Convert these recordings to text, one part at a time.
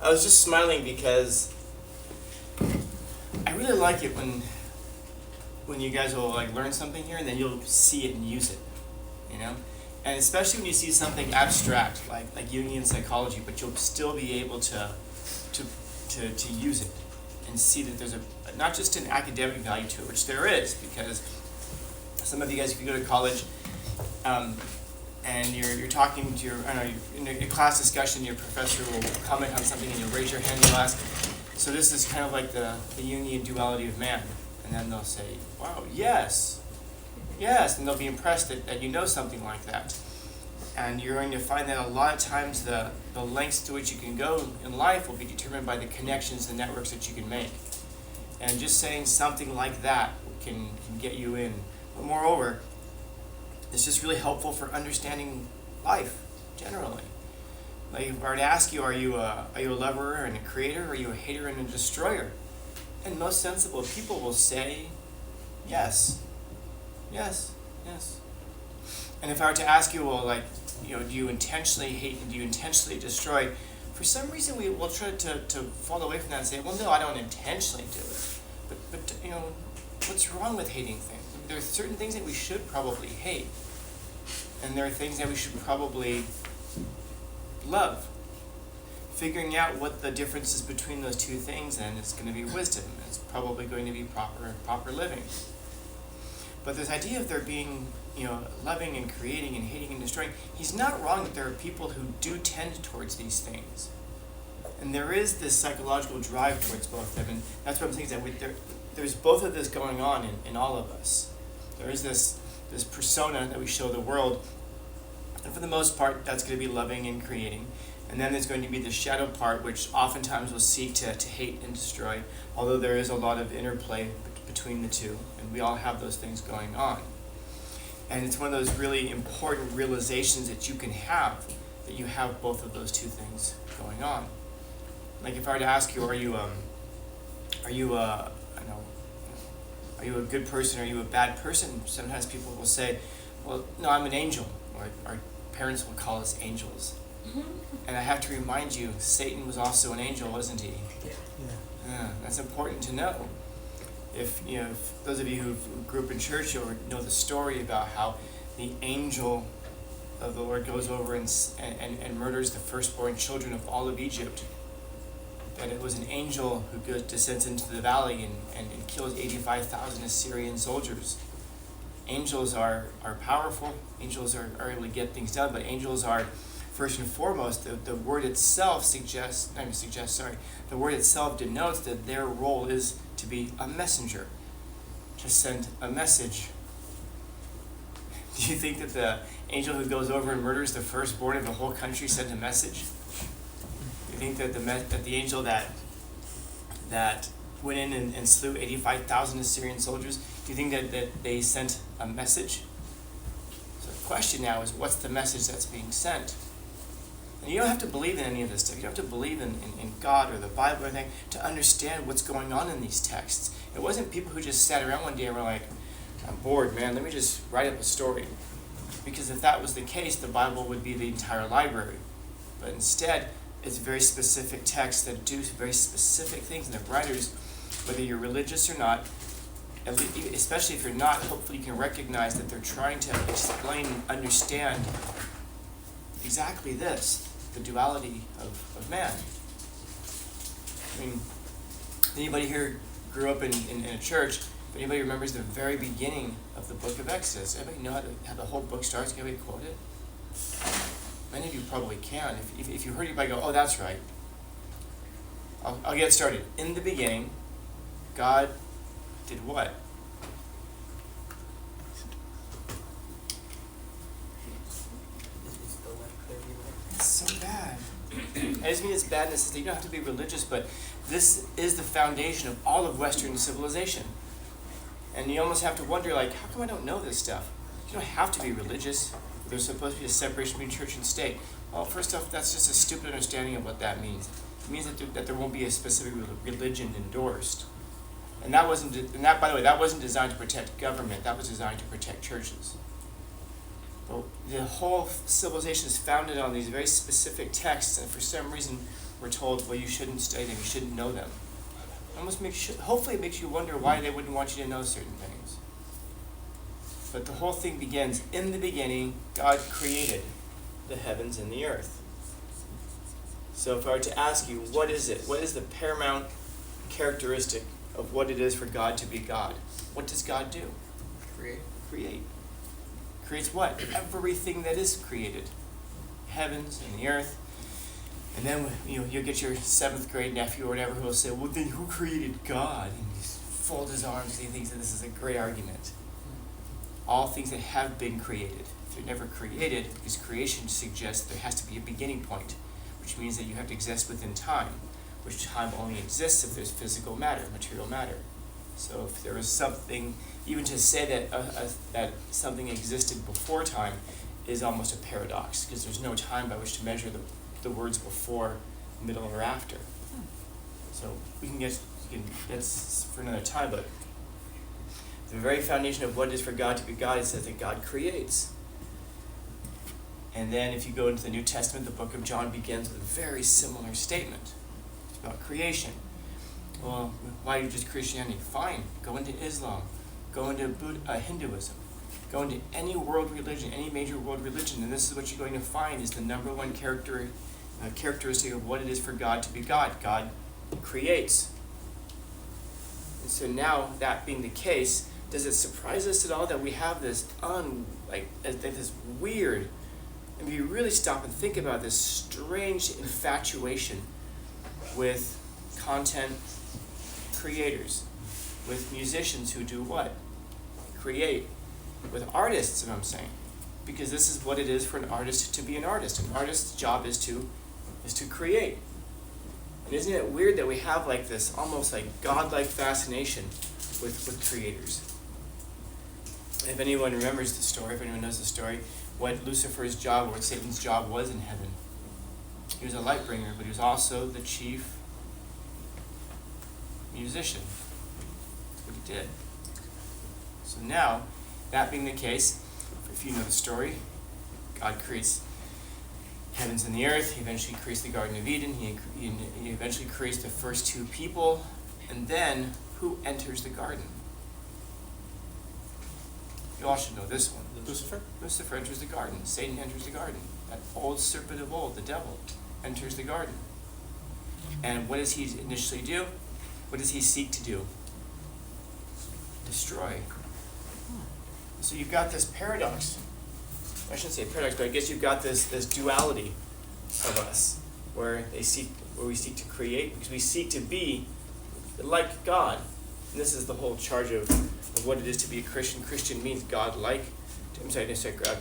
I was just smiling because I really like it when you guys will like learn something here and then you'll see it and use it, you know? And especially when you see something abstract like Jungian psychology, but you'll still be able to use it and see that there's not just an academic value to it, which there is, because some of you guys, if you go to college, and you're talking to in a class discussion, your professor will comment on something and you'll raise your hand and you'll ask, so this is kind of like the Jungian duality of man. And then they'll say, wow, yes, and they'll be impressed that you know something like that. And you're going to find that a lot of times the lengths to which you can go in life will be determined by the connections, the networks that you can make. And just saying something like that can get you in. But moreover, it's just really helpful for understanding life generally. Like if I were to ask you, are you a lover and a creator, or are you a hater and a destroyer? And most sensible people will say, yes. And if I were to ask you, well, like, do you intentionally hate and do you intentionally destroy? For some reason, we will try to fall away from that and say, well, no, I don't intentionally do it. But what's wrong with hating things? There are certain things that we should probably hate, and there are things that we should probably love. Figuring out what the difference is between those two things, then it's going to be wisdom. It's probably going to be proper living. But this idea of there being, loving and creating and hating and destroying, he's not wrong that there are people who do tend towards these things. And there is this psychological drive towards both of them, and that's what I'm saying, is that there's both of this going on in all of us. There is this persona that we show the world, and for the most part, that's going to be loving and creating. And then there's going to be the shadow part, which oftentimes will seek to hate and destroy, although there is a lot of interplay between the two, and we all have those things going on. And it's one of those really important realizations that you can have, that you have both of those two things going on. Like if I were to ask you, are you a good person, or are you a bad person? Sometimes people will say, well, no, I'm an angel, or our parents will call us angels. And I have to remind you, Satan was also an angel, wasn't he? Yeah. That's important to know. If those of you who grew up in church, you'll know the story about how the angel of the Lord goes over and murders the firstborn children of all of Egypt. That it was an angel who descends into the valley and kills 85,000 Assyrian soldiers. Angels are powerful. Angels are able to get things done, but angels are, first and foremost, the word itself the word itself denotes that their role is to be a messenger, to send a message. Do you think that the angel who goes over and murders the firstborn of the whole country sent a message? Do you think that the angel that went in and slew 85,000 Assyrian soldiers, do you think that they sent a message? So the question now is, what's the message that's being sent? And you don't have to believe in any of this stuff. You don't have to believe in God or the Bible or anything to understand what's going on in these texts. It wasn't people who just sat around one day and were like, I'm bored, man, let me just write up a story. Because if that was the case, the Bible would be the entire library. But instead, it's very specific texts that do very specific things. And the writers, whether you're religious or not, especially if you're not, hopefully you can recognize that they're trying to explain and understand exactly this, the duality of man. I mean, anybody here grew up in a church? If anybody remembers the very beginning of the book of Exodus, anybody know how the whole book starts? Can anybody quote it? Many of you probably can. If you heard anybody go, oh, that's right. I'll get started. In the beginning, God did what? It's so bad. I just mean it's badness. You don't have to be religious, but this is the foundation of all of Western civilization. And you almost have to wonder, like, how come I don't know this stuff? You don't have to be religious. There's supposed to be a separation between church and state. Well, first off, that's just a stupid understanding of what that means. It means that there won't be a specific religion endorsed. And that, by the way, that wasn't designed to protect government. That was designed to protect churches. But the whole civilization is founded on these very specific texts, and for some reason, we're told, well, you shouldn't study them, you shouldn't know them. Hopefully it makes you wonder why they wouldn't want you to know certain things. But the whole thing begins, in the beginning, God created the heavens and the earth. So if I were to ask you, what is it? What is the paramount characteristic of what it is for God to be God? What does God do? Create. Creates what? Everything that is created. Heavens and the earth. And then you'll get your 7th grade nephew or whatever who will say, well, then who created God? And he folds his arms and he thinks that this is a great argument. All things that have been created. If they're never created, because creation suggests there has to be a beginning point, which means that you have to exist within time, which time only exists if there's physical matter, material matter. So if there was something, even to say that something existed before time is almost a paradox, because there's no time by which to measure the words before, middle, or after. So that's for another time, but the very foundation of what it is for God to be God, it says that God creates. And then if you go into the New Testament, the book of John begins with a very similar statement. It's about creation. Well, why are you just Christianity? Fine, go into Islam, go into Hinduism, go into any world religion, any major world religion, and this is what you're going to find is the number one characteristic of what it is for God to be God. God creates. And so now, that being the case, does it surprise us at all that we have this this weird, and we really stop and think about this strange infatuation with content creators, with musicians who do what? Create. With artists, I'm saying. Because this is what it is for an artist to be an artist. An artist's job is to create. And isn't it weird that we have like this almost like godlike fascination with creators? If anyone remembers the story, if anyone knows the story, what Lucifer's job, or what Satan's job was in heaven. He was a light bringer, but he was also the chief musician. That's what he did. So now, that being the case, if you know the story, God creates heavens and the earth. He eventually creates the Garden of Eden. He eventually creates the first 2 people. And then, who enters the garden? You all should know this one. Lucifer? Lucifer enters the garden. Satan enters the garden. That old serpent of old, the devil, enters the garden. And what does he initially do? What does he seek to do? Destroy. So you've got this paradox. I shouldn't say paradox, but I guess you've got this duality of us, where we seek to create, because we seek to be like God. And this is the whole charge of what it is to be a Christian. Christian means God-like.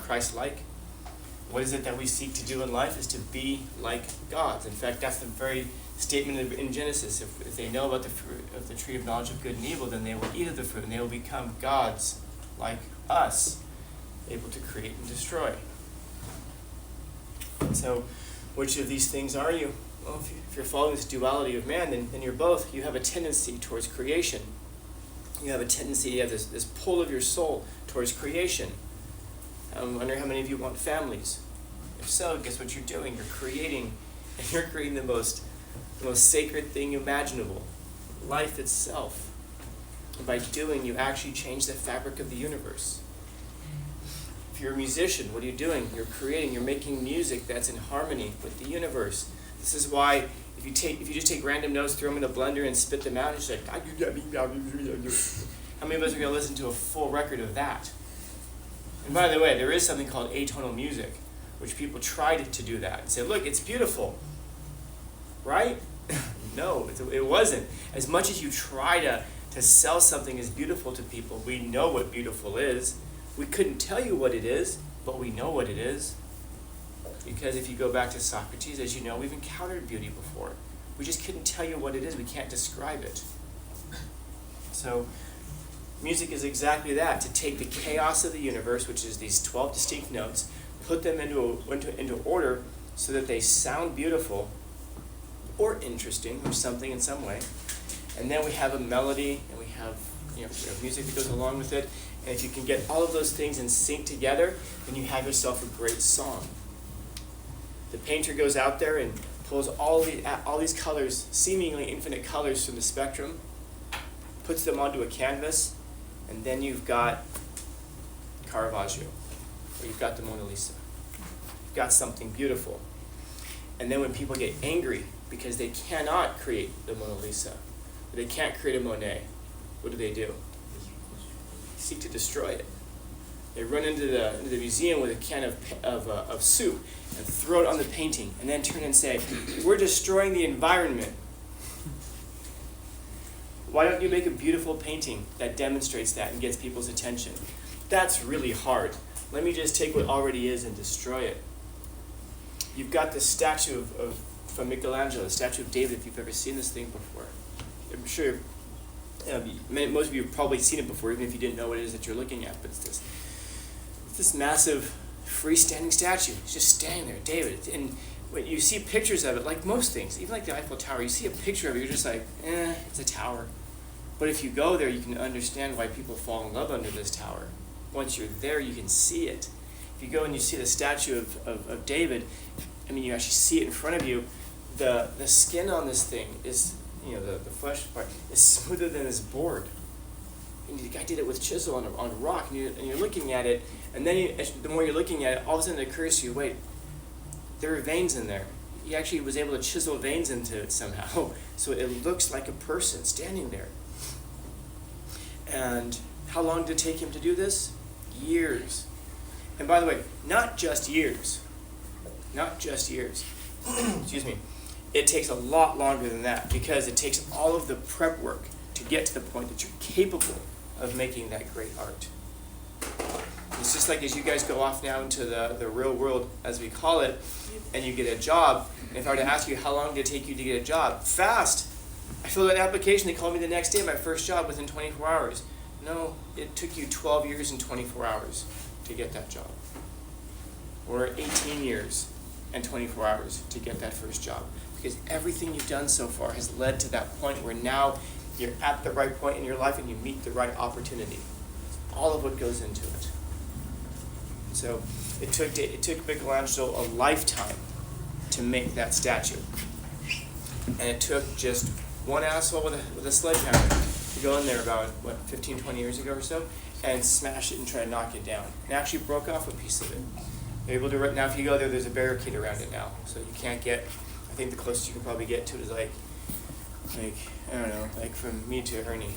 Christ-like. What is it that we seek to do in life? Is to be like God. In fact, that's the very statement in Genesis. If they know about the fruit of the tree of knowledge of good and evil, then they will eat of the fruit, and they will become gods like us, able to create and destroy. So, which of these things are you? Well, if you're following this duality of man, then you're both. You have a tendency towards creation. You have a tendency, you have this pull of your soul towards creation. I wonder how many of you want families. If so, guess what you're doing? You're creating, and you're creating the most sacred thing imaginable, life itself. And by doing, you actually change the fabric of the universe. If you're a musician, what are you doing? You're creating, you're making music that's in harmony with the universe. This is why if you just take random notes, throw them in a blender and spit them out, it's like, how many of us are going to listen to a full record of that? And by the way, there is something called atonal music, which people tried to do that and say, look, it's beautiful. Right? No, it wasn't. As much as you try to sell something as beautiful to people, we know what beautiful is. We couldn't tell you what it is, but we know what it is. Because if you go back to Socrates, as you know, we've encountered beauty before. We just couldn't tell you what it is. We can't describe it. So, music is exactly that, to take the chaos of the universe, which is these 12 distinct notes, put them into order so that they sound beautiful or interesting or something in some way. And then we have a melody, and we have music that goes along with it. And if you can get all of those things in sync together, then you have yourself a great song. The painter goes out there and pulls all these colors, seemingly infinite colors from the spectrum, puts them onto a canvas, and then you've got Caravaggio, or you've got the Mona Lisa. You've got something beautiful. And then when people get angry because they cannot create the Mona Lisa, or they can't create a Monet, what do? Seek to destroy it. They run into the museum with a can of soup and throw it on the painting, and then turn and say, "We're destroying the environment." Why don't you make a beautiful painting that demonstrates that and gets people's attention? That's really hard. Let me just take what already is and destroy it. You've got this statue from Michelangelo, the statue of David, if you've ever seen this thing before. I'm sure most of you have probably seen it before, even if you didn't know what it is that you're looking at. But it's this massive freestanding statue. It's just standing there, David. And when you see pictures of it, like most things, even like the Eiffel Tower, you see a picture of it, you're just like, it's a tower. But if you go there, you can understand why people fall in love under this tower. Once you're there, you can see it. If you go and you see the statue of David, you actually see it in front of you. The skin on this thing is, the flesh part is smoother than this board. And the guy did it with chisel on rock, and you're looking at it, and then the more you're looking at it, all of a sudden it occurs to you, wait, there are veins in there. He actually was able to chisel veins into it somehow, so it looks like a person standing there. And how long did it take him to do this? Years. And by the way, not just years. Excuse me. It takes a lot longer than that, because it takes all of the prep work to get to the point that you're capable of making that great art. It's just like as you guys go off now into the real world, as we call it, and you get a job, and if I were to ask you how long did it take you to get a job? Fast! I filled out an application, they called me the next day, my first job within 24 hours. No, it took you 12 years and 24 hours to get that job. Or 18 years and 24 hours to get that first job. Because everything you've done so far has led to that point where now you're at the right point in your life and you meet the right opportunity. All of what goes into it. So it took Michelangelo a lifetime to make that statue. And it took just one asshole with a sledgehammer to go in there about, 15, 20 years ago or so, and smash it and try to knock it down. And actually broke off a piece of it. They're able to, now if you go there, there's a barricade around it now. So you can't get, I think the closest you can probably get to it is like I don't know, like from me to Ernie.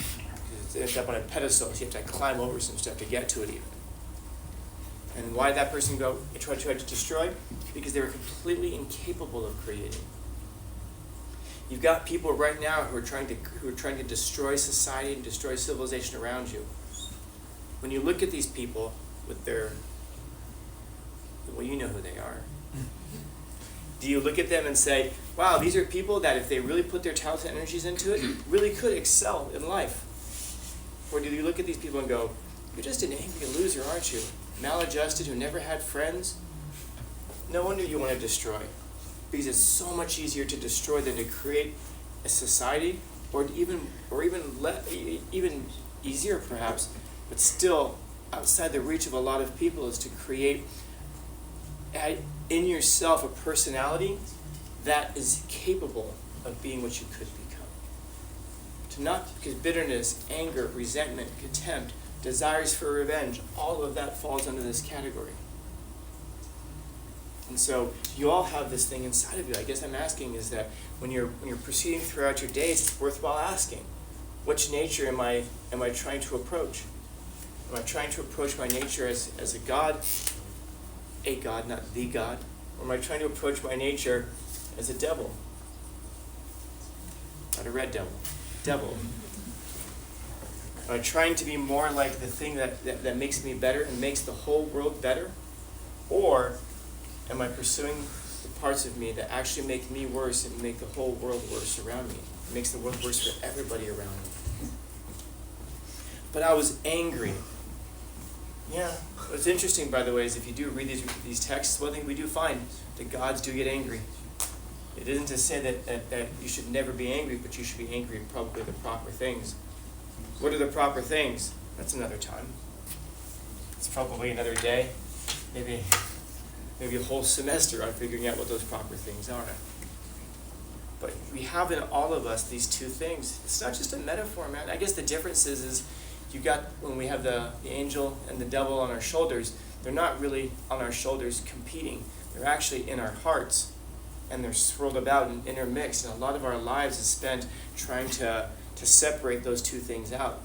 It's up on a pedestal, so you have to climb over some stuff to get to it even. And why did that person go try to destroy? Because they were completely incapable of creating. You've got people right now who are trying to destroy society and destroy civilization around you. When you look at these people with their, well, you know who they are. Do you look at them and say, wow, these are people that if they really put their talents and energies into it, really could excel in life? Or do you look at these people and go, you're just an angry loser, aren't you? Maladjusted, who never had friends? No wonder you want to destroy. Because it's so much easier to destroy than to create a society, or even easier perhaps, but still outside the reach of a lot of people, is to create in yourself a personality that is capable of being what you could become. To not, because bitterness, anger, resentment, contempt, desires for revenge, all of that falls under this category. And so you all have this thing inside of you. I guess I'm asking is that when you're proceeding throughout your days, it's worthwhile asking, which nature am I trying to approach? Am I trying to approach my nature as a God, not the God? Or am I trying to approach my nature as a devil? Not a red devil. Devil. Am I trying to be more like the thing that makes me better and makes the whole world better? Or am I pursuing the parts of me that actually make me worse and make the whole world worse around me? It makes the world worse for everybody around me. But I was angry. Yeah. What's interesting, by the way, is if you do read these texts, one thing we do find, that gods do get angry. It isn't to say that you should never be angry, but you should be angry at probably the proper things. What are the proper things? That's another time. It's probably another day. Maybe a whole semester on figuring out what those proper things are. But we have in all of us these two things. It's not just a metaphor, man. I guess the difference is you got, when we have the angel and the devil on our shoulders, they're not really on our shoulders competing. They're actually in our hearts, and they're swirled about and intermixed. And a lot of our lives is spent trying to separate those two things out,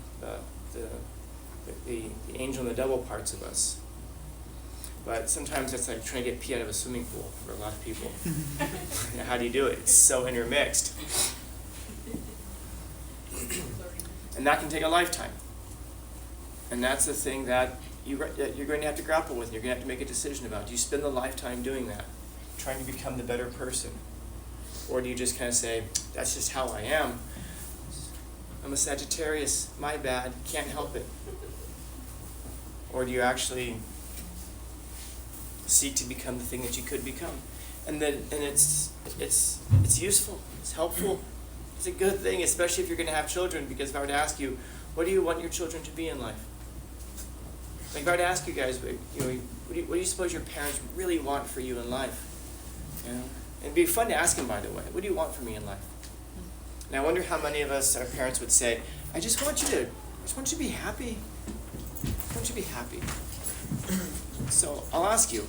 the angel and the devil parts of us. But sometimes it's like trying to get pee out of a swimming pool for a lot of people. How do you do it? It's so intermixed. And that can take a lifetime. And that's the thing that you're going to have to grapple with. You're going to have to make a decision about. Do you spend the lifetime doing that, trying to become the better person? Or do you just kind of say, that's just how I am. I'm a Sagittarius, my bad, can't help it. Or do you actually seek to become the thing that you could become? And it's useful, it's helpful, it's a good thing, especially if you're going to have children, because if I were to ask you, what do you want your children to be in life? Like if I were to ask you guys, what do you suppose your parents really want for you in life? You know? It'd be fun to ask them, by the way, what do you want from me in life? And I wonder how many of us, our parents, would say, I just want you to be happy. I want you to be happy. So I'll ask you,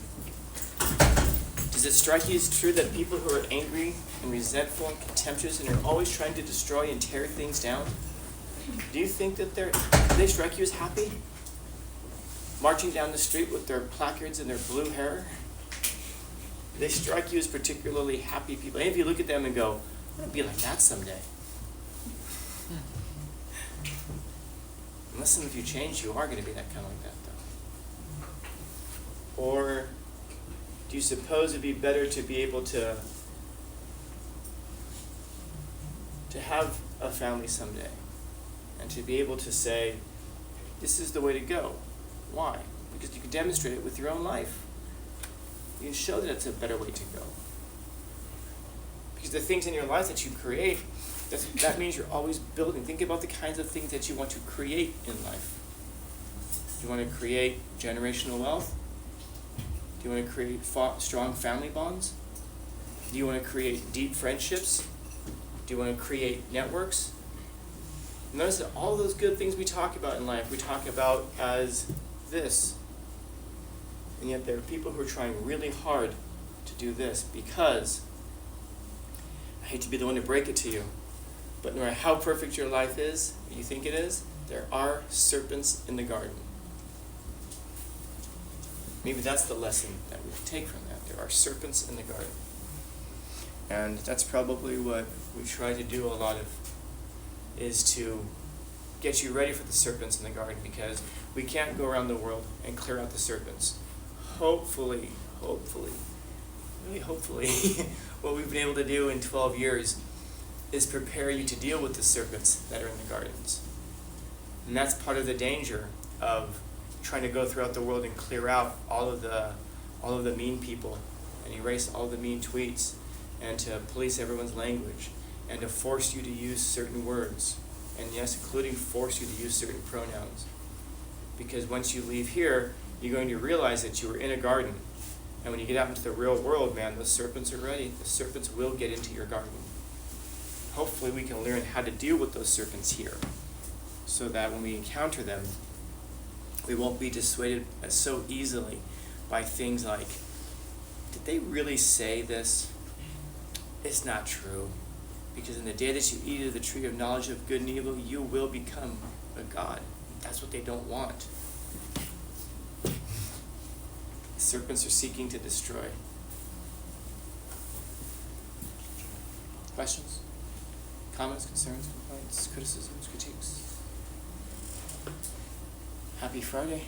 does it strike you as true that people who are angry and resentful and contemptuous and are always trying to destroy and tear things down, do you think that do they strike you as happy? Marching down the street with their placards and their blue hair? Do they strike you as particularly happy people? And if you look at them and go, I want to be like that someday. Unless some of you change, you are going to be that kind of like that, though. Or do you suppose it'd be better to be able to have a family someday and to be able to say, this is the way to go? Why? Because you can demonstrate it with your own life. You can show that it's a better way to go. Because the things in your life that you create, that means you're always building. Think about the kinds of things that you want to create in life. Do you want to create generational wealth? Do you want to create strong family bonds? Do you want to create deep friendships? Do you want to create networks? Notice that all those good things we talk about in life, we talk about as this. And yet there are people who are trying really hard to do this because, I hate to be the one to break it to you, but no matter how perfect your life is, you think it is, there are serpents in the garden. Maybe that's the lesson that we can take from that. There are serpents in the garden. And that's probably what we try to do a lot of, is to get you ready for the serpents in the garden, because we can't go around the world and clear out the serpents. Hopefully, really hopefully, what we've been able to do in 12 years is prepare you to deal with the serpents that are in the gardens. And that's part of the danger of trying to go throughout the world and clear out all of the mean people and erase all the mean tweets and to police everyone's language and to force you to use certain words, and yes, including force you to use certain pronouns. Because once you leave here, you're going to realize that you were in a garden, and when you get out into the real world, man, those serpents are ready. The serpents will get into your garden. Hopefully we can learn how to deal with those serpents here, so that when we encounter them, we won't be dissuaded so easily by things like, did they really say this? It's not true. Because in the day that you eat of the tree of knowledge of good and evil, you will become a god. That's what they don't want. The serpents are seeking to destroy. Questions? Comments, concerns, complaints, criticisms, critiques? Happy Friday.